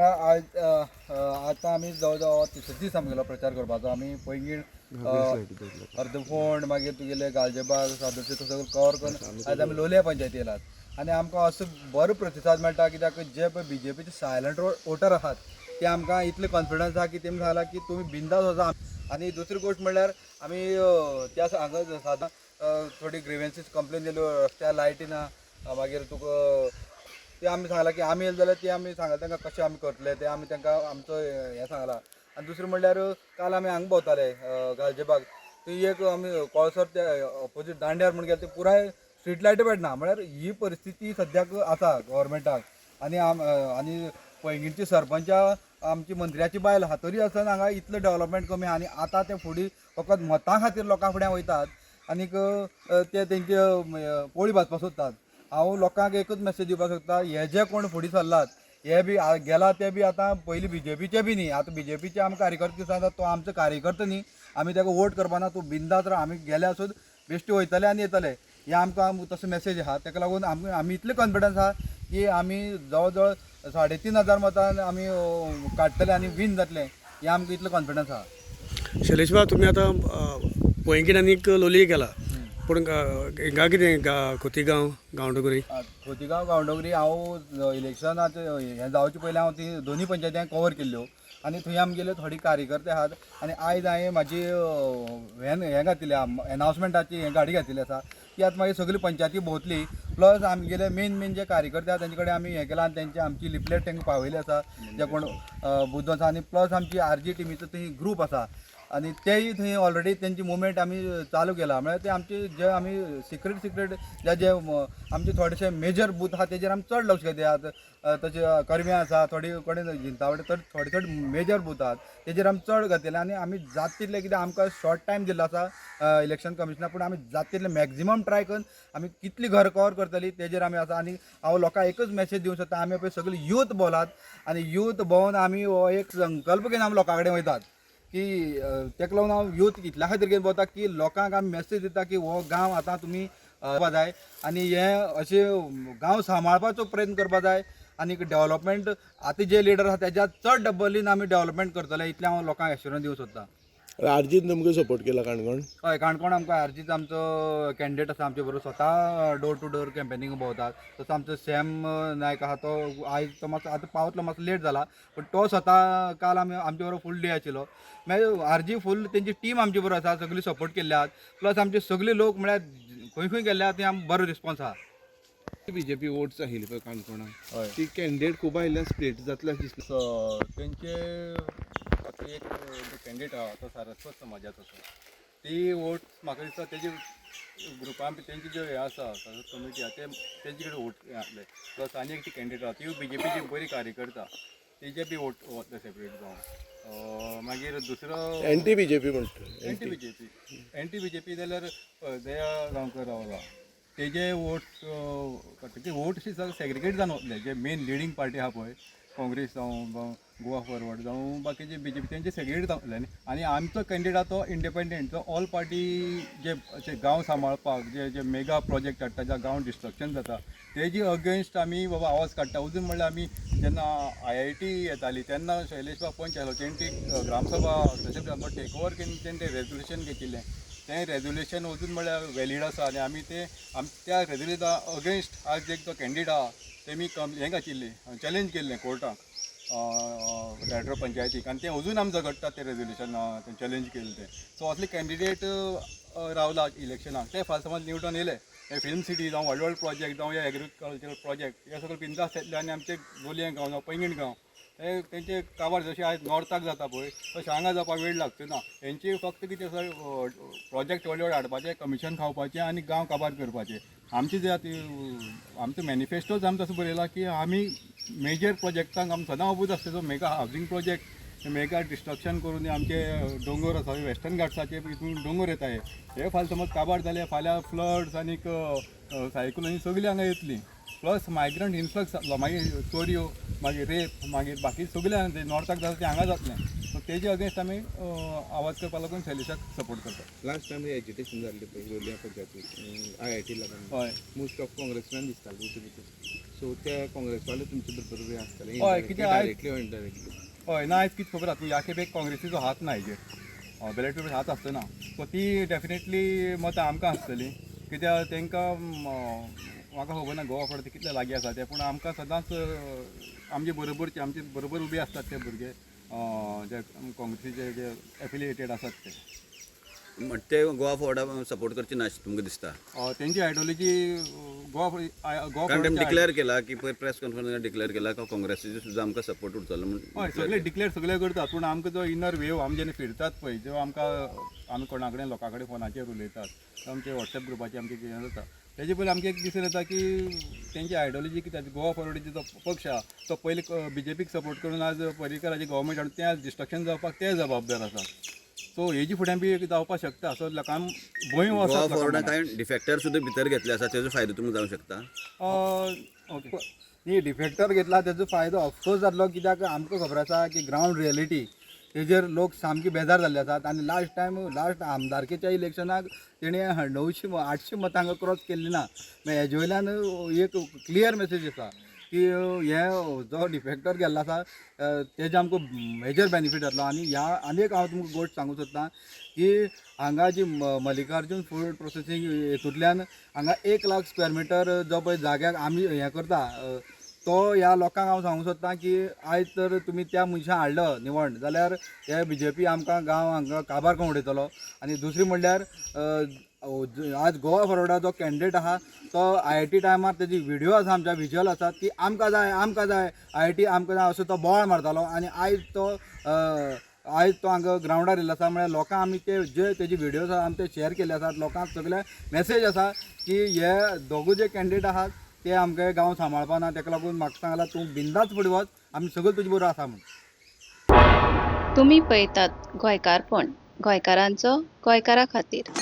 आज आतां आमी जवळ जवळ 30 दीस आमगेलो प्रचार करपाचो. आमी पैंगीण अर्दफोंड मागीर तुगेले गालजीबाग सादोरचे तो सगळो कवर करून आयज आमी लोलया पंचायती येयल्यात आनी आमकां असो बरो प्रतिसाद मेळटा. कित्याक जे पळय BJPचे सायलंट वोटर आहात ते आमकां इतले कॉन्फिडन्स आहा की तेमी सांगला की तुमी बिंदास वचा. आनी दुसरी गोश्ट म्हणल्यार आमी त्या हांगा सादां थोडी ग्रिवेन्सीस कंप्लेन दिल्यो, रस्त्यार लायटी ना, मागीर तुका ते आमी सांगला की आमी येयले जाल्यार ते आमी सांगला तांकां कशें आमी करतले ते आमी तांकां आमचो हें सांगला. आनी दुसरें म्हणल्यार काल आमी हांगा भोंवताले गालजीबाग, थंय एक आमी कोळसर ते ऑपोजीट दांड्यार म्हण गेले ते पुराय स्ट्रीट लायटी पेटना. म्हळ्यार ही परिस्थिती सद्याक आसा गव्हर्मेंटाक. आनी पैंगीणची सरपंच आमची मंत्र्याची बायल आहा तरी आसतना हांगा इतलें डेव्हलपमेंट कमी. आनी आतां ते फुडें फकत मतां खातीर लोकां फुडें वयतात आनीक ते तेंचे पोळी भाजपाक सोदतात. हांव लोकांक एकच मॅसेज दिवपाक सोदता, हे जे कोण फुडें सरलात हे बी गेला ते बी आतां पयलीं BJPचे बी न्ही, आतां BJPचे आमकां कार्यकर्ते दिसता तो आमचो कार्यकर्तो न्ही, आमी ताका वोट करपाना. तूं बिंदास राव, आमी गेल्या सुद्दां बेश्टे वयतले आनी येतले हे आमकां तसो मॅसेज आहा. ताका लागून आमी इतले कॉन्फिडन्स आहा की आमी जवळ जवळ 3,500 मतान आमी काडटले आनी विन जातले हे आमकां इतलो कॉन्फिडन्स आहा. शैलेश बाब, तुमी आतां पैंगीण आनीक लोलये गेला, पूण हिंगा कितें खोतीगांव गांवडोंगरी खोतीगांव गांवडोंगरी हांव इलेक्शनात हें जावचे पयलीं हांव ती दोनी पंचायती कवर केल्ल्यो आनी थंय आमगेले थोडी कार्यकर्ते आहात. आनी आयज हांवें म्हाजी हें घातिल्लें एनावन्समेंटाची गाडी घातिल्ली आसा ती आतां मागीर सगळी पंचायती भोंवतली. प्लस आमगेले मेन जे कार्यकर्ते आहा तेंचे कडेन आमी हें केलां आनी आमची लिफलेट तांकां पावयली आसा जे कोण बुद्दो आसा. आनी प्लस आमची RG टिमीचो थंय ग्रूप आसा आनी तेय थंय ऑलरेडी तेंची मुवमेंट आमी चालू केला. म्हळ्यार ते आमचे जे आमी सिक्रेट जे आमचे थोडेशे मेजर बूथ आहा तेजेर आमी चड लक्ष दियात. तशें कर्म्या आसा, थोडी कडेन जिंतावडे थोडे मेजर बूथ आहात तेजेर आमी चड घातिले. आनी आमी जाता तितले कितें आमकां शॉर्ट टायम दिल्लो आसा इलेक्शन कमिशनाक, पूण आमी जाता तितले मॅक्झिमम ट्राय करून आमी कितली घर कवर करतली तेजेर आमी आसा. आनी हांव लोकांक एकच मॅसेज दिवंक सोदता, आमी पळय सगळे यूथ भोवलात आनी यूथ भोंवन आमी हो एक संकल्प घेवन आमी लोकां कडेन वयतात की ताका लागून हांव यूथ इतल्या खातीर घेवन भोंवता की लोकांक आमी मॅसेज दिता की हो गांव आतां तुमी जाय आनी हे अशें गांव सांबाळपाचो प्रयत्न करपा जाय. आनीक डेव्हलपमेंट आतां जे लिडर आसा तेज्या चड डबलीन आमी डेव्हलपमेंट करतले इतलें हांव लोकांक एश्युरन्स दिवंक सोदता. RGन तुमकां सपोर्ट केला काणकोण? हय, काणकोण आमकां RGचो आमचो कॅन्डिडेट आसा आमचे बरोबर, स्वता डोर टू डोर कॅम्पेनींग भोंवतात. तसो आमचो सॅम नायक आहा तो आयज तो मातसो आतां पावतलो, मातसो लेट जाला, पूण तो स्वता काल आमचे बरोबर फूल डे आशिल्लो. मागीर RG फूल तेंची टीम आमचे बरोबर आसा, सगळी सपोर्ट केल्ले आहात. प्लस आमचे सगळे लोक म्हळ्यार खंय गेल्ले आहात थंय आमकां बरो रिस्पॉन्स आहा. BJP वोट्स आयिल्ले पळय काणकोणाक, ती कॅन्डिडेट खूब आयिल्ल्यान स्प्लिट जातले अशें दिसता. तेंचे एक कॅन्डिडेट आहा तो सारस्वत समाजाचो आसा, ती वोट म्हाका दिसता तेजे ग्रुपान तेंची जे हें आसा कमिटी आहा तेंचे कडेन वोट घातले. प्लस आनी एक ती कॅन्डिडेट आहा ती BJPची बरी कार्यकर्ता, तेजे बी वोट वतले सेपरेट जावन. मागीर दुसरो एंटी BJP म्हणटा. एंटी BJP जाल्यार दया गांवकर रावला तेजे वोट वोट अशी सेग्रिगेट जावन वतले. जे मेन लिडींग पार्टी आहा पळय, काँग्रेस जावं गोवा फॉरवर्ड जावं बाकीचे BJP तेंचे सेग्रिगेट जावतले. आनी आमचो कॅन्डिडेट आहा तो इंडिपेंडंट, तो ऑल पार्टी जे अशे गांव सांबाळपाक जे मेगा प्रोजेक्ट हाडटा ज्या गांव डिस्ट्रक्शन जाता तेजी अगेन्स्ट आमी बाबा आवाज काडटा. अजून म्हणल्यार आमी जेन्ना IIT येताली तेन्ना शैलेश बाब पंच आयलो, तेंची ग्रामसभा तशें टेक ओवर केन्न तेंचे रेजोल्युशन घेतिल्लें. तें रेजोल्युशन अजून म्हळ्यार वॅलीड आसा आनी आमी त्या रेजोल्युशना अगेन्स्ट आज एक तो कॅन्डिडेट आहा तेमी हें घातिल्लें, चॅलेंज केल्लें कोर्टाक डायरेक्टर पंचायतीक, आनी तें अजून आमी झगडटा तें रेजोल्युशन तें चॅलेंज केल्लें तें. सो असले कॅन्डिडेट रावला इलेक्शनाक. ते फाल्यां समज निवडून येयले, हे फिल्म सिटी जावं व्हड प्रोजेक्ट जावं या एग्रीकल्चरल प्रोजेक्ट हे सगळे बिंदास येतले. आनी आमचे लोलयें गांव जावं पैंगीण गांव हे तेंचे काबार जशें आयज नॉर्थाक जाता पळय तशें हांगा जावपाक वेळ लागचो ना. हेंची फक्त कितें प्रोजेक्ट व्हड हाडपाचें, कमिशन खावपाचें आनी गांव काबार करपाचें. आमचे जे आतां आमचो मॅनिफेस्टोच आमी तसो बरयला की आमी मेजर प्रोजेक्टांक आमी सदां अबूज आसता. जो mega housing project mega destruction करून आमचे दोंगर आसा वेस्टर्न घाट्साचे हितून दोंगर येताय हे फाल्यां समज काबार जाले, फाल्यां फ्लड्स आनीक सायक्लोनी सगळीं हांगा येतलीं. प्लस मायग्रंट इन्फ्लक्स जातलो, मागीर चोरयो, मागीर रेप, मागीर बाकी सगळें ते नॉर्थाक जाता तें हांगा जातलें. सो तेजे अगेन्स्ट आमी आवाज करपा लागून शैलेशाक सपोर्ट करता. लास्ट टायम एजिटेशन जाल्लें पळय लोलया पंचायतीक IIT लागून, हय, मोस्ट ऑफ काँग्रेसमॅन दिसताले. सो ते काँग्रेसवाले तुमचे बरोबर बी आसतले हय, कित्याक आयज- डायरेक्टली वा इनडायरेक्टली हय ना आयज कितें खबर आसा ह्या खेपेक काँग्रेसीचो हात ना हेजेर बॅलेट पेपर हात आसतना सो ती डेफिनेटली मतां आमकां आसतली कित्याक तांकां म्हाका खबर ना गोवा फॉर कितले लागीं आसा ते पूण आमकां सदांच आमचे बरोबरचे आमचे बरोबर उबे आसतात ते भुरगे जे काँग्रेसीचे जे एफिलिएटेड आसात ते ते गोवा फॉर्डा सपोर्ट करचे ना तुमकां दिसता तेंची आयडियोलॉजी गोवा कारण गोवा तेणें डिक्लेअर केला की पयर प्रेस कॉन्फरन्सात डिक्लेअर केला की काँग्रेसीचो सुद्दां आमकां सपोर्ट उरतलो म्हणून हय सगळे डिक्लेअर सगळे करतात पूण आमकां जो इनर वेव आमी जेन्ना फिरतात पळय जो आमकां आमी कोणा कडेन लोकां कडेन फोनाचेर उलयतात आमचे वॉट्सॅप ग्रुपाचेर आमचे कितें जाता तेजे पयलीं आमकां एक दिसून येता की तेंची आयडियोलॉजी कितें गोवा फॉरवर्डीचो जो पक्ष आहा तो पयलीं BJPक सपोर्ट करून आज पर्रीकराची गव्हर्मेंट हाडून तें आज डिस्ट्रक्शन जावपाक ते जबाबदार आसा सो हेजी फुडें बी जावपाक शकता सो लोकांक भंय गोवा वचप फॉर्डा कांय डिफेक्टर सुद्दां भितर घेतले आसा तेजो फायदो तुमकां जावंक शकता ओके न्ही डिफेक्टर घेतला तेजो फायदो ऑफकोर्स जातलो कित्याक आमकां खबर आसा की ग्रावंड रियलिटी तेजेर लोक सामके बेजार जाल्ले आसात आनी लास्ट आमदारकेच्या इलेक्शनाक तेणें 800 मतांक क्रॉस केल्ली ना मागीर हेजे वयल्यान एक क्लियर मेसेज आसा की हे जो डिफेक्टर गेल्लो आसा तेजे आमकां मेजर बेनिफीट जातलो आनी ह्या आनी एक हांव तुमकां गोश्ट सांगूं सोदतां की हांगा जी मल्लिकार्जून फूड प्रोसेसींग हेतूंतल्यान हांगा 1 लाख स्क्वेअर मिटर जो पळय जाग्याक आमी हें करता तो ह्या लोकांक हांव सांगूंक सोदतां की आयज तर तुमी त्या मनशां हाडलो निवड जाल्यार हे BJP आमकां गांव हांगा काबार करून उडयतलो आनी दुसरी म्हणल्यार आज गोवा फॉरवर्डा जो कॅन्डिडेट आहा तो IIT टायमार तेजी व्हिडिओ आसा आमच्या विज्युअल आसात की आमकां जाय IIT आमकां जाय असो तो बोवाळ मारतालो आनी आयज तो हांगा ग्रावंडार येयल्लो आसा म्हळ्यार लोकांक आमी जे तेजी व्हिडिओज आसा आमी ते शेअर केल्ले आसात लोकांक सगळे मॅसेज आसा की हे दोगूय जे कॅन्डिडेट आहात ते आमगे गांव सांबाळपाना ताका लागून म्हाका सांगला तूं बिंदास फुडें वच आमी सगळे तुजे बरोबर आसा म्हूण तुम्ही पळयतात गोंयकारपण गोंयकारांचो गोंयकारा खातीर